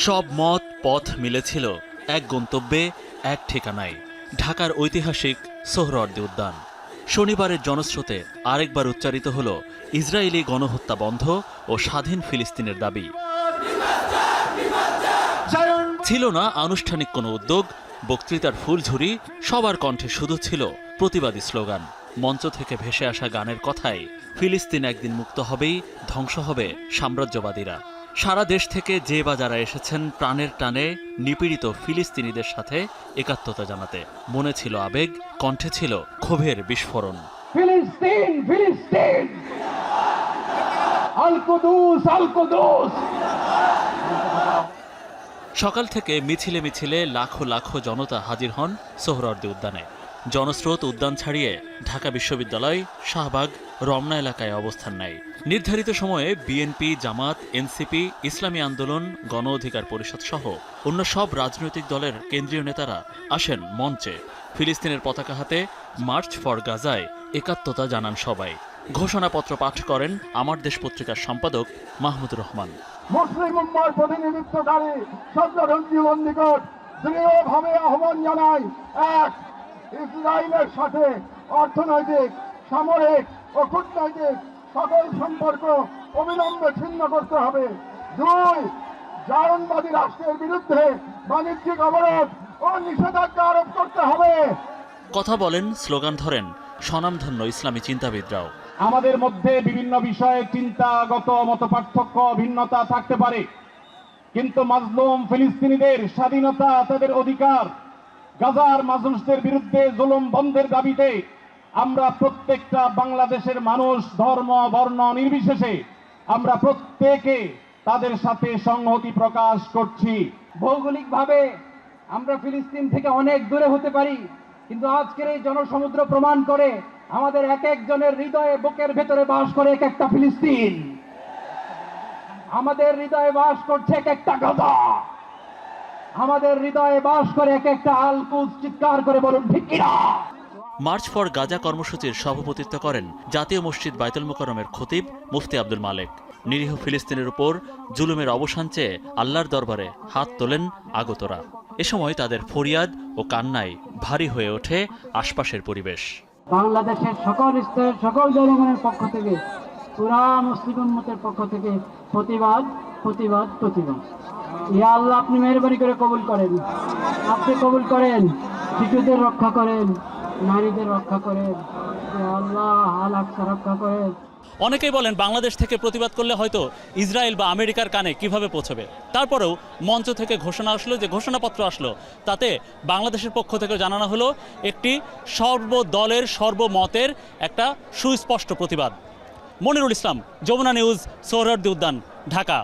সব মত পথ মিলেছিল এক গন্তব্যে, এক ঠিকানায়, ঢাকার ঐতিহাসিক সোহরাওয়ার্দী উদ্যান। শনিবারের জনস্রোতে আরেকবার উচ্চারিত হল ইসরায়েলি গণহত্যা বন্ধ ও স্বাধীন ফিলিস্তিনের দাবি। ছিল না আনুষ্ঠানিক কোনো উদ্যোগ, বক্তৃতার ফুলঝুরি, সবার কণ্ঠে শুধু ছিল প্রতিবাদী স্লোগান। মঞ্চ থেকে ভেসে আসা গানের কথায় ফিলিস্তিন একদিন মুক্ত হবেই, ধ্বংস হবে সাম্রাজ্যবাদীরা। সারা দেশ থেকে যে বা যারা এসেছেন প্রাণের টানে নিপীড়িত ফিলিস্তিনিদের সাথে একাত্মতা জানাতে। মনে ছিল আবেগ, কণ্ঠে ছিল ক্ষোভের বিস্ফোরণ। ফিলিস্তিন ফিলিস্তিন, আল কুদুস আল কুদুস। সকাল থেকে মিছিলে মিছিলে লাখো লাখো জনতা হাজির হন সোহরাওয়ার্দী উদ্যানে। জনস্রোত উদ্যান ছাড়িয়ে ঢাকা বিশ্ববিদ্যালয়, শাহবাগ, রমনা এলাকায় অবস্থান নেয়। নির্ধারিত সময়ে বিএনপি, জামাত, এনসিপি, ইসলামী আন্দোলন, গণ অধিকার পরিষদ সহ অন্য সব রাজনৈতিক দলের কেন্দ্রীয় নেতারা আসেন মঞ্চে। ফিলিস্তিনের পতাকা হাতে মার্চ ফর গাজায় একাত্মতা জানান সবাই। ঘোষণাপত্র পাঠ করেন আমার দেশ পত্রিকার সম্পাদক মাহমুদুর রহমান। মুসলিম উম্মার প্রতিনিধিত্বকারী সর্বধর্মীয় নিকট দৃঢ়ভাবে আহ্বান জানাই, এক, ইসরায়েলের সাথে অর্থনৈতিক, সামরিক ও কূটনৈতিক সকল সম্পর্ক অবিলম্বে ছিন্ন করতে হবে। দুই, জায়নবাদী রাষ্ট্রের বিরুদ্ধে বাণিজ্যিক অবরোধ ও নিষেধাজ্ঞা আরোপ করতে হবে। কথা বলেন, স্লোগান ধরেন স্বনামধন্য ইসলামী চিন্তাবিদরাও। আমাদের মধ্যে বিভিন্ন বিষয়ে চিন্তাগত মতপার্থক্য, ভিন্নতা থাকতে পারে, কিন্তু মাজলুম ফিলিস্তিনিদের স্বাধীনতা, তাদের অধিকার, গাজার মানুষদের বিরুদ্ধে জুলুম বন্ধের দাবিতে আমরা প্রত্যেকটা বাংলাদেশের মানুষ, ধর্ম, বর্ণ নির্বিশেষে আমরা প্রত্যেকে তাদের সাথে সংহতি প্রকাশ করছি। ভৌগোলিকভাবে আমরা ফিলিস্তিন থেকে অনেক দূরে হতে পারি, কিন্তু আজকের এই জনসমুদ্র প্রমাণ করে আমাদের এক একজনের হৃদয়ে, বুকের ভেতরে বাস করে এক একটা ফিলিস্তিন। আমাদের হৃদয়ে বাস করছে এক একটা গাজা, আমাদের হৃদয়ে বাস করে এক একটা আল কুদস। চিৎকার করে বলুন ঠিক কিনা? মার্চ ফর গাজা কর্মসূচির সভাপতিত্ব করেন জাতীয় মসজিদ বায়তুল মোকাররমের খতিব মুফতি আব্দুল মালেক। নিরীহ ফিলিস্তিনের উপর জুলুমের অবসান চেয়ে আল্লাহর দরবারে হাত তোলেন আগতরা। এ সময় তাদের ফরিয়াদ ও কান্নায় ভারী হয়ে ওঠে আশপাশের পরিবেশ। বাংলাদেশের সকল স্তরের সকল জনগণের পক্ষ থেকে, পুরা মুসলিম উম্মতের পক্ষ থেকে প্রতিবাদ প্রতিবাদ প্রতিবাদ। ইয়া আল্লাহ, আপনি মেহরবানি করে কবুল করেন, আপনি কবুল করেন। শিশুদের রক্ষা করেন, নারীদের রক্ষা করেন, ইয়া আল্লাহ আল আকসা রক্ষা করেন। অনেকেই বলেন বাংলাদেশ থেকে প্রতিবাদ করলে হয়তো ইসরায়েল বা আমেরিকার কানে কিভাবে পৌঁছবে। তারপরেও মঞ্চ থেকে ঘোষণা আসলো, যে ঘোষণাপত্র আসলো, তাতে বাংলাদেশের পক্ষ থেকে জানানো হলো একটি সর্বদলের, সর্বমতের একটা সুস্পষ্ট প্রতিবাদ। মনিরুল ইসলাম, যমুনা নিউজ, সোহরাওয়ার্দী উদ্যান, ঢাকা।